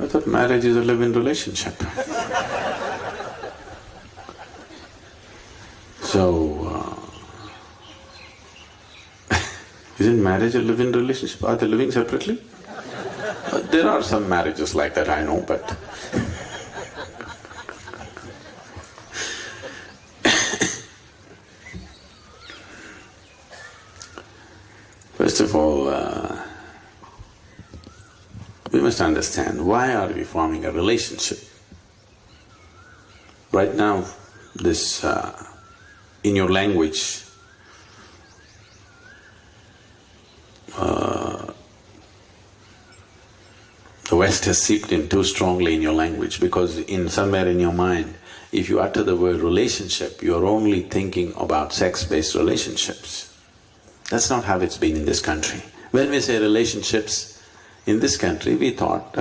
I thought marriage is a live-in relationship. So, isn't marriage a live-in relationship? Are they living separately? There are some marriages like that, I know, but first of all, we must understand why are we forming a relationship. Right now, this in your language, the West has seeped in too strongly in your language, because somewhere in your mind, if you utter the word relationship, you're only thinking about sex-based relationships. That's not how it's been in this country. When we say relationships in this country, we thought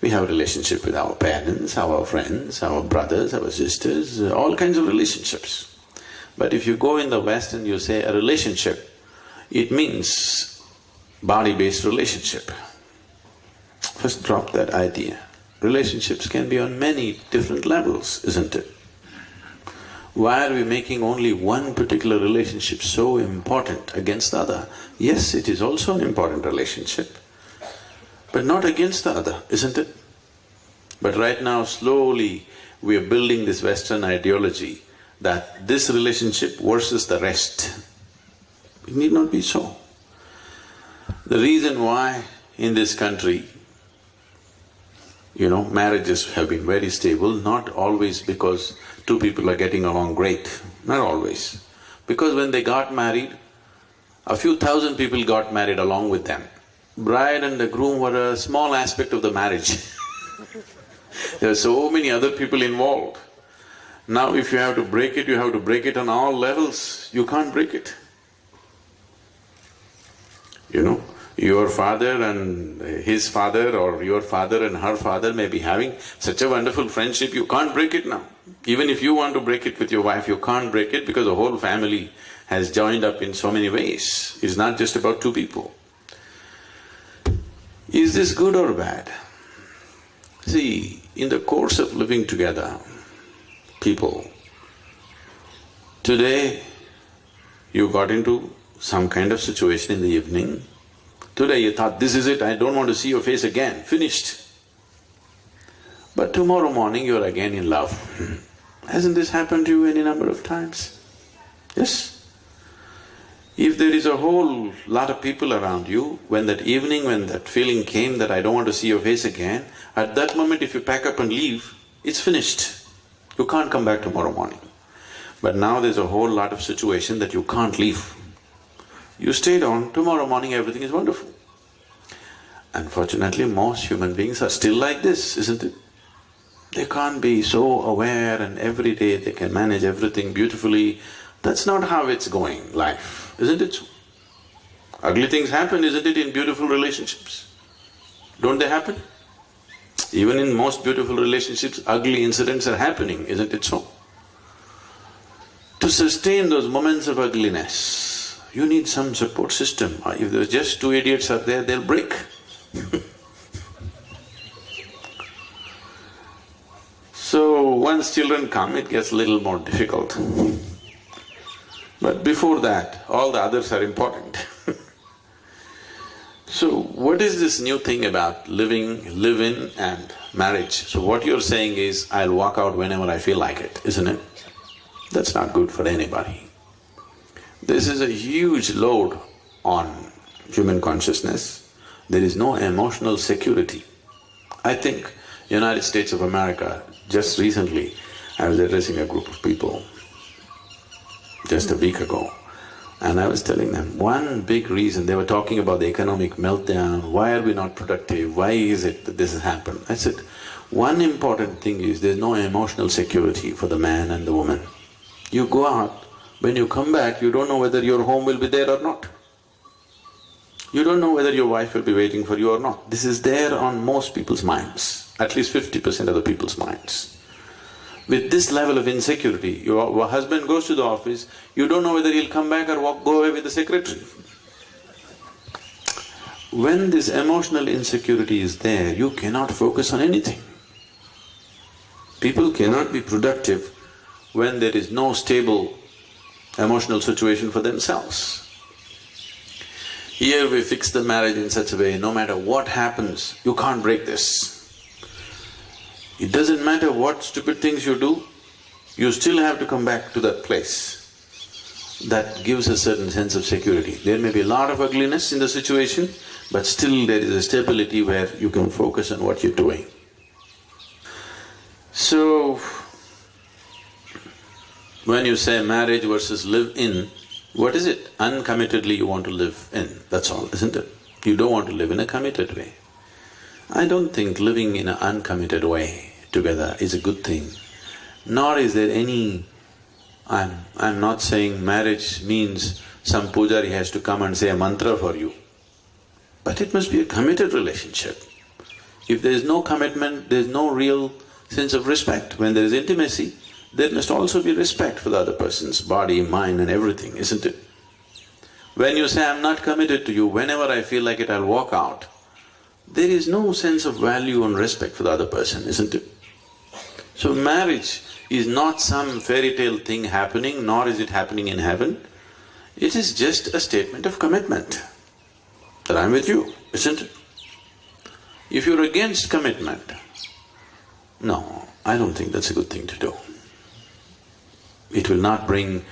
we have a relationship with our parents, our friends, our brothers, our sisters, all kinds of relationships. But if you go in the West and you say a relationship, it means body-based relationship. First drop that idea. Relationships can be on many different levels, isn't it? Why are we making only one particular relationship so important against the other? Yes, it is also an important relationship, but not against the other, isn't it? But right now, slowly, we are building this Western ideology that this relationship versus the rest. It need not be so. The reason why in this country, marriages have been very stable, not always because two people are getting along great, not always. Because when they got married, a few thousand people got married along with them. Bride and the groom were a small aspect of the marriage. There are so many other people involved. Now if you have to break it, you have to break it on all levels, you can't break it. Your father and his father or your father and her father may be having such a wonderful friendship, you can't break it now. Even if you want to break it with your wife, you can't break it because the whole family has joined up in so many ways. It's not just about two people. Is this good or bad? See, in the course of living together, people, today you got into some kind of situation in the evening, today you thought, this is it, I don't want to see your face again, finished. But tomorrow morning you're again in love. Hasn't this happened to you any number of times? Yes? If there is a whole lot of people around you, when that evening, when that feeling came that I don't want to see your face again, at that moment if you pack up and leave, it's finished. You can't come back tomorrow morning. But now there's a whole lot of situation that you can't leave. You stayed on, tomorrow morning everything is wonderful. Unfortunately, most human beings are still like this, isn't it? They can't be so aware and every day they can manage everything beautifully. That's not how it's going, life, isn't it so? Ugly things happen, isn't it, in beautiful relationships? Don't they happen? Even in most beautiful relationships, ugly incidents are happening, isn't it so? To sustain those moments of ugliness, you need some support system. If there's just two idiots are there, they'll break. So, once children come, it gets a little more difficult. But before that, all the others are important. So, what is this new thing about live-in and marriage? So what you're saying is, I'll walk out whenever I feel like it, isn't it? That's not good for anybody. This is a huge load on human consciousness. There is no emotional security. I think United States of America, just recently, I was addressing a group of people just a week ago, and I was telling them, one big reason, they were talking about the economic meltdown, why are we not productive, why is it that this has happened? I said, one important thing is there's no emotional security for the man and the woman. You go out, when you come back, you don't know whether your home will be there or not. You don't know whether your wife will be waiting for you or not. This is there on most people's minds, at least 50% of the people's minds. With this level of insecurity, your husband goes to the office, you don't know whether he'll come back or go away with the secretary. when this emotional insecurity is there, you cannot focus on anything. People cannot be productive when there is no stable emotional situation for themselves. Here we fix the marriage in such a way, no matter what happens, you can't break this. It doesn't matter what stupid things you do, you still have to come back to that place. That gives a certain sense of security. There may be a lot of ugliness in the situation, but still there is a stability where you can focus on what you're doing. So, when you say marriage versus live in, what is it? Uncommittedly you want to live in, that's all, isn't it? You don't want to live in a committed way. I don't think living in an uncommitted way together is a good thing, nor is there any… I'm not saying marriage means some pujari has to come and say a mantra for you, but it must be a committed relationship. If there is no commitment, there is no real sense of respect. When there is intimacy, there must also be respect for the other person's body, mind and everything, isn't it? When you say, I'm not committed to you, whenever I feel like it, I'll walk out, there is no sense of value and respect for the other person, isn't it? So marriage is not some fairy tale thing happening, nor is it happening in heaven. It is just a statement of commitment, that I'm with you, isn't it? If you're against commitment, no, I don't think that's a good thing to do. It will not bring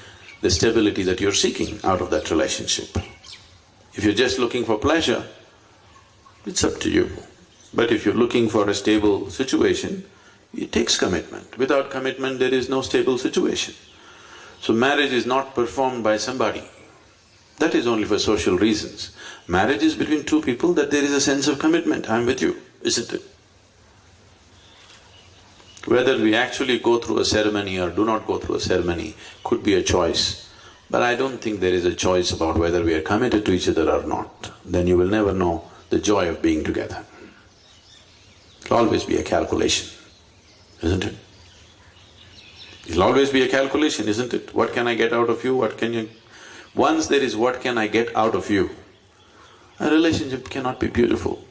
the stability that you're seeking out of that relationship. If you're just looking for pleasure, it's up to you. But if you're looking for a stable situation, it takes commitment. Without commitment, there is no stable situation. So marriage is not performed by somebody. That is only for social reasons. Marriage is between two people that there is a sense of commitment, I'm with you, isn't it? Whether we actually go through a ceremony or do not go through a ceremony could be a choice. But I don't think there is a choice about whether we are committed to each other or not. Then you will never know the joy of being together. It'll always be a calculation, isn't it? It'll always be a calculation, isn't it? What can I get out of you, what can you… Once there is what can I get out of you, a relationship cannot be beautiful.